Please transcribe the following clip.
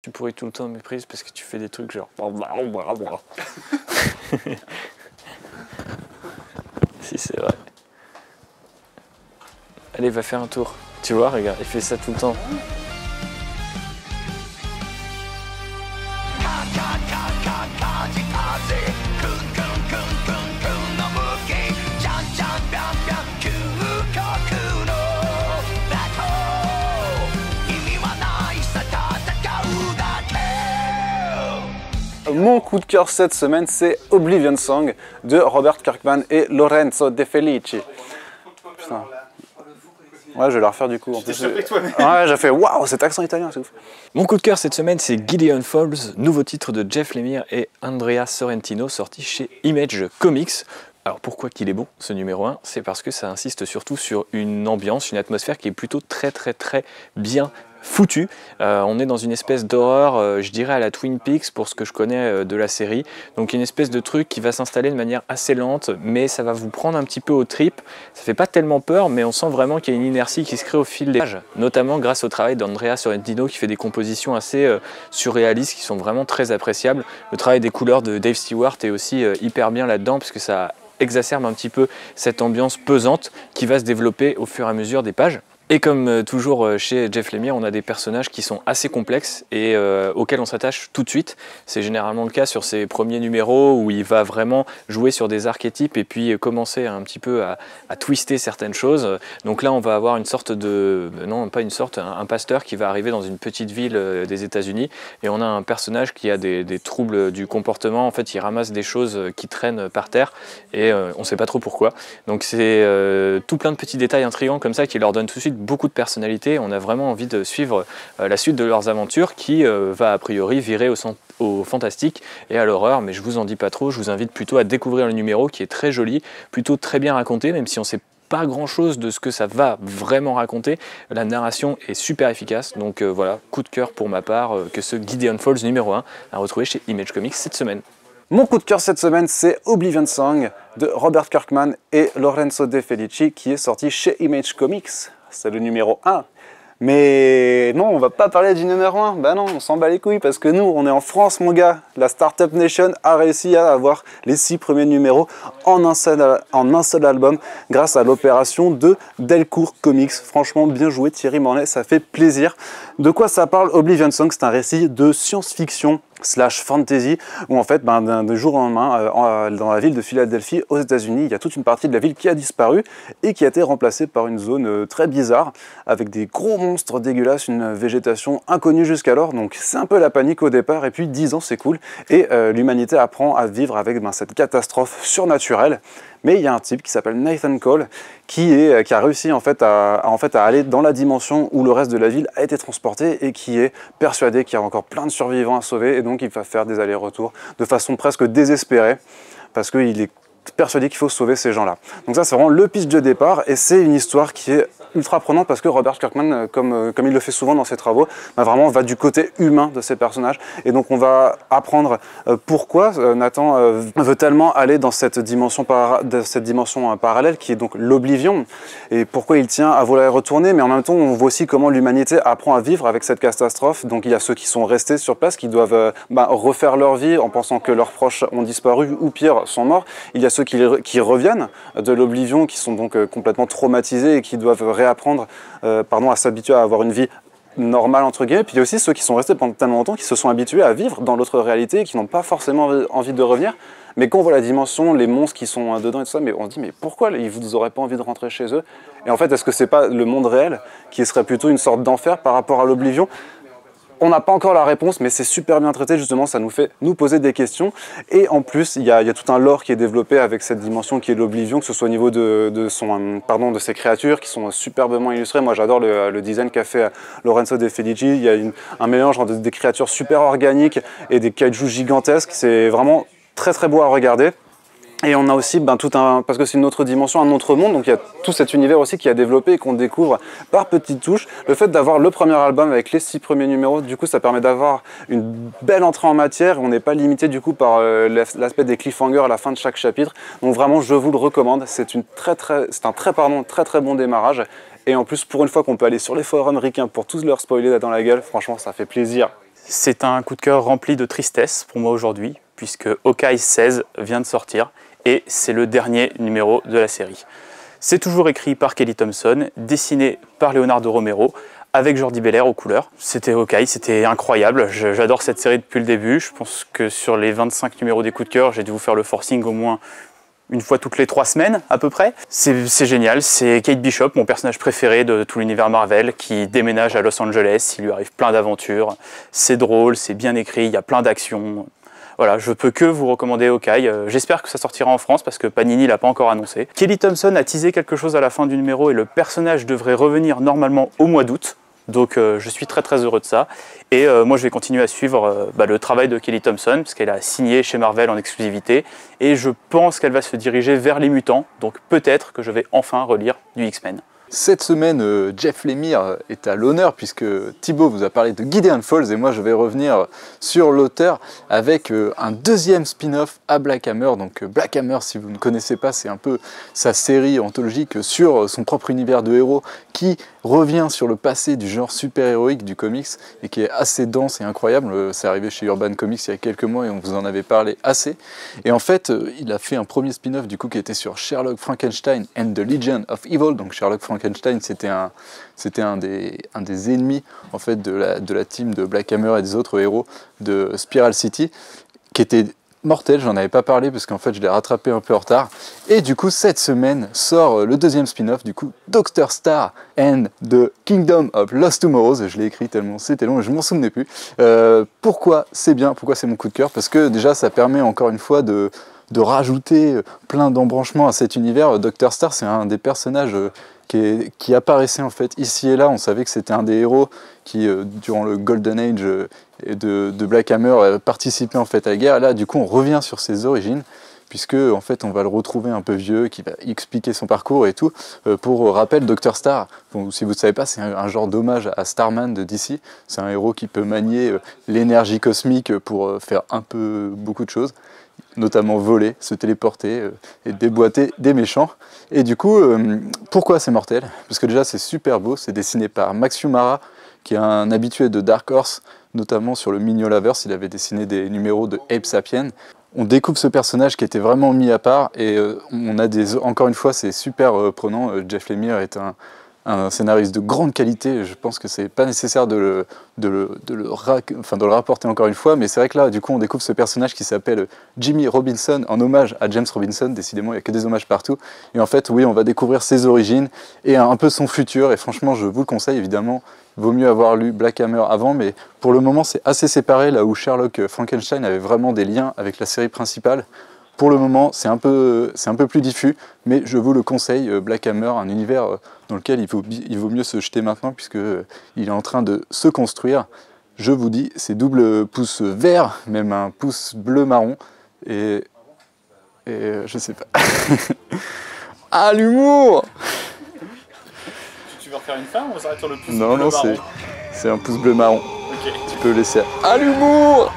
Tu pourris tout le temps mes prises parce que tu fais des trucs genre... Si, c'est vrai. Allez, va faire un tour. Tu vois, regarde, il fait ça tout le temps. Mon coup de cœur cette semaine, c'est Oblivion Song de Robert Kirkman et Lorenzo De Felici. Putain. Ouais, je vais la refaire du coup. En plus, ouais, j'ai fait waouh, cet accent italien, c'est ouf. Mon coup de cœur cette semaine, c'est Gideon Falls, nouveau titre de Jeff Lemire et Andrea Sorrentino, sorti chez Image Comics. Alors pourquoi qu'il est bon ce numéro 1? C'est parce que ça insiste surtout sur une ambiance, une atmosphère qui est plutôt très bien foutu. On est dans une espèce d'horreur, je dirais à la Twin Peaks pour ce que je connais de la série. Donc une espèce de truc qui va s'installer de manière assez lente, mais ça va vous prendre un petit peu aux tripes. Ça fait pas tellement peur, mais on sent vraiment qu'il y a une inertie qui se crée au fil des pages, notamment grâce au travail d'Andrea Sorrentino qui fait des compositions assez surréalistes qui sont vraiment très appréciables. Le travail des couleurs de Dave Stewart est aussi hyper bien là-dedans parce que ça exacerbe un petit peu cette ambiance pesante qui va se développer au fur et à mesure des pages. Et comme toujours chez Jeff Lemire, on a des personnages qui sont assez complexes et auxquels on s'attache tout de suite. C'est généralement le cas sur ses premiers numéros où il va vraiment jouer sur des archétypes et puis commencer un petit peu à twister certaines choses. Donc là, on va avoir une sorte de... non, pas une sorte, un pasteur qui va arriver dans une petite ville des États-Unis et on a un personnage qui a des troubles du comportement. En fait, il ramasse des choses qui traînent par terre et on ne sait pas trop pourquoi. Donc c'est tout plein de petits détails intrigants comme ça qui leur donnent tout de suite beaucoup de personnalité. On a vraiment envie de suivre la suite de leurs aventures qui va a priori virer au fantastique et à l'horreur, mais je vous en dis pas trop, je vous invite plutôt à découvrir le numéro qui est très joli, plutôt très bien raconté, même si on sait pas grand chose de ce que ça va vraiment raconter. La narration est super efficace, donc voilà, coup de cœur pour ma part que ce Gideon Falls numéro 1 à retrouver chez Image Comics cette semaine. Mon coup de cœur cette semaine, c'est Oblivion Song de Robert Kirkman et Lorenzo De Felici qui est sorti chez Image Comics. C'est le numéro 1. Mais non, on va pas parler du numéro 1. Bah non, on s'en bat les couilles parce que nous, on est en France, mon gars. La Startup Nation a réussi à avoir les 6 premiers numéros en un seul album grâce à l'opération de Delcourt Comics. Franchement, bien joué Thierry Mornay, ça fait plaisir. De quoi ça parle Oblivion Song? C'est un récit de science-fiction / fantasy où en fait d'un jour au lendemain dans la ville de Philadelphie aux États-Unis, il y a toute une partie de la ville qui a disparu et qui a été remplacée par une zone très bizarre avec des gros monstres dégueulasses, une végétation inconnue jusqu'alors. Donc c'est un peu la panique au départ et puis 10 ans c'est cool et l'humanité apprend à vivre avec cette catastrophe surnaturelle. Mais il y a un type qui s'appelle Nathan Cole qui a réussi en fait à aller dans la dimension où le reste de la ville a été transporté et qui est persuadé qu'il y a encore plein de survivants à sauver et donc il va faire des allers-retours de façon presque désespérée parce qu'il est persuadé qu'il faut sauver ces gens-là. Donc ça c'est vraiment le pitch de départ et c'est une histoire qui est ultra prenante parce que Robert Kirkman, comme il le fait souvent dans ses travaux, vraiment va du côté humain de ces personnages et donc on va apprendre pourquoi Nathan veut tellement aller dans cette dimension parallèle qui est donc l'Oblivion et pourquoi il tient à vouloir y retourner, mais en même temps on voit aussi comment l'humanité apprend à vivre avec cette catastrophe. Donc il y a ceux qui sont restés sur place, qui doivent refaire leur vie en pensant que leurs proches ont disparu ou pire sont morts. Il y a ceux qui reviennent de l'Oblivion, qui sont donc complètement traumatisés et qui doivent réapprendre à s'habituer à avoir une vie normale entre guillemets. Puis il y a aussi ceux qui sont restés pendant tellement longtemps, qui se sont habitués à vivre dans l'autre réalité et qui n'ont pas forcément envie de revenir. Mais quand on voit la dimension, les monstres qui sont dedans et tout ça, mais on se dit mais pourquoi ils vous auraient pas envie de rentrer chez eux? Et en fait, est-ce que c'est pas le monde réel qui serait plutôt une sorte d'enfer par rapport à l'Oblivion? On n'a pas encore la réponse, mais c'est super bien traité, justement, ça nous fait nous poser des questions. Et en plus, il y a tout un lore qui est développé avec cette dimension qui est l'Oblivion, que ce soit au niveau de ses créatures, qui sont superbement illustrées. Moi, j'adore le design qu'a fait Lorenzo De Felici. Il y a un mélange entre des créatures super organiques et des kaijus gigantesques. C'est vraiment très beau à regarder. Et on a aussi parce que c'est une autre dimension, un autre monde, donc il y a tout cet univers aussi qui a développé et qu'on découvre par petites touches. Le fait d'avoir le premier album avec les 6 premiers numéros, du coup ça permet d'avoir une belle entrée en matière, on n'est pas limité du coup par l'aspect des cliffhangers à la fin de chaque chapitre. Donc vraiment je vous le recommande, c'est un très bon démarrage. Et en plus pour une fois qu'on peut aller sur les forums ricains pour tous leur spoiler dans la gueule, franchement ça fait plaisir. C'est un coup de cœur rempli de tristesse pour moi aujourd'hui, puisque Hawkeye 16 vient de sortir et c'est le dernier numéro de la série. C'est toujours écrit par Kelly Thompson, dessiné par Leonardo Romero, avec Jordi Belair aux couleurs. C'était Hawkeye, c'était incroyable, j'adore cette série depuis le début. Je pense que sur les 25 numéros des coups de cœur, j'ai dû vous faire le forcing au moins une fois toutes les 3 semaines à peu près. C'est génial, c'est Kate Bishop, mon personnage préféré de tout l'univers Marvel, qui déménage à Los Angeles, il lui arrive plein d'aventures. C'est drôle, c'est bien écrit, il y a plein d'actions. Voilà, je peux que vous recommander Hawkeye. J'espère que ça sortira en France parce que Panini l'a pas encore annoncé. Kelly Thompson a teasé quelque chose à la fin du numéro et le personnage devrait revenir normalement au mois d'août. Donc je suis très heureux de ça. Et moi je vais continuer à suivre le travail de Kelly Thompson, parce qu'elle a signé chez Marvel en exclusivité. Et je pense qu'elle va se diriger vers les mutants, donc peut-être que je vais enfin relire du X-Men. Cette semaine, Jeff Lemire est à l'honneur puisque Thibaut vous a parlé de Gideon Falls et moi je vais revenir sur l'auteur avec un deuxième spin-off à Black Hammer. Donc Black Hammer, si vous ne connaissez pas, c'est un peu sa série anthologique sur son propre univers de héros qui revient sur le passé du genre super-héroïque du comics et qui est assez dense et incroyable. C'est arrivé chez Urban Comics il y a quelques mois et on vous en avait parlé assez. Et en fait, il a fait un premier spin-off du coup qui était sur Sherlock Frankenstein and the Legion of Evil. Donc Sherlock Frankenstein, c'était un des ennemis en fait de la team de Black Hammer et des autres héros de Spiral City, qui était mortel. J'en avais pas parlé parce qu'en fait je l'ai rattrapé un peu en retard. Et du coup cette semaine sort le deuxième spin-off, du coup Dr. Star and the Kingdom of Lost Tomorrows. Je l'ai écrit tellement c'était long et je m'en souvenais plus. Pourquoi c'est bien, pourquoi c'est mon coup de cœur? Parce que déjà ça permet encore une fois de rajouter plein d'embranchements à cet univers. Dr. Star, c'est un des personnages qui apparaissait en fait ici et là. On savait que c'était un des héros qui, durant le Golden Age de Black Hammer, participait en fait à la guerre. Et là, du coup, on revient sur ses origines, puisque en fait, on va le retrouver un peu vieux, qui va expliquer son parcours et tout. Pour rappel, Dr. Star, bon, si vous ne savez pas, c'est un genre d'hommage à Starman de DC. C'est un héros qui peut manier l'énergie cosmique pour faire un peu beaucoup de choses, notamment voler, se téléporter et déboîter des méchants. Et du coup, pourquoi c'est mortel? Parce que déjà c'est super beau, c'est dessiné par Max Fiumara, qui est un habitué de Dark Horse, notamment sur le Mignolaverse. Il avait dessiné des numéros de Ape Sapien. On découvre ce personnage qui était vraiment mis à part et on a encore une fois, c'est super prenant. Jeff Lemire est un scénariste de grande qualité. Je pense que c'est pas nécessaire de le rapporter encore une fois, mais c'est vrai que là, du coup, on découvre ce personnage qui s'appelle Jimmy Robinson, en hommage à James Robinson. Décidément, il n'y a que des hommages partout. Et en fait, oui, on va découvrir ses origines et un peu son futur. Et franchement, je vous le conseille, évidemment. Il vaut mieux avoir lu Black Hammer avant, mais pour le moment, c'est assez séparé, là où Sherlock Frankenstein avait vraiment des liens avec la série principale. Pour le moment, c'est un peu plus diffus, mais je vous le conseille, Black Hammer, un univers dans lequel il vaut mieux se jeter maintenant, puisqu'il est en train de se construire. Je vous dis, c'est double pouce vert, même un pouce bleu-marron, et je sais pas. Ah, l'humour! Tu veux refaire une fin ou on s'arrête sur le pouce bleu-marron? Non, c'est un pouce bleu-marron. Ok. Tu peux le laisser. Ah, l'humour!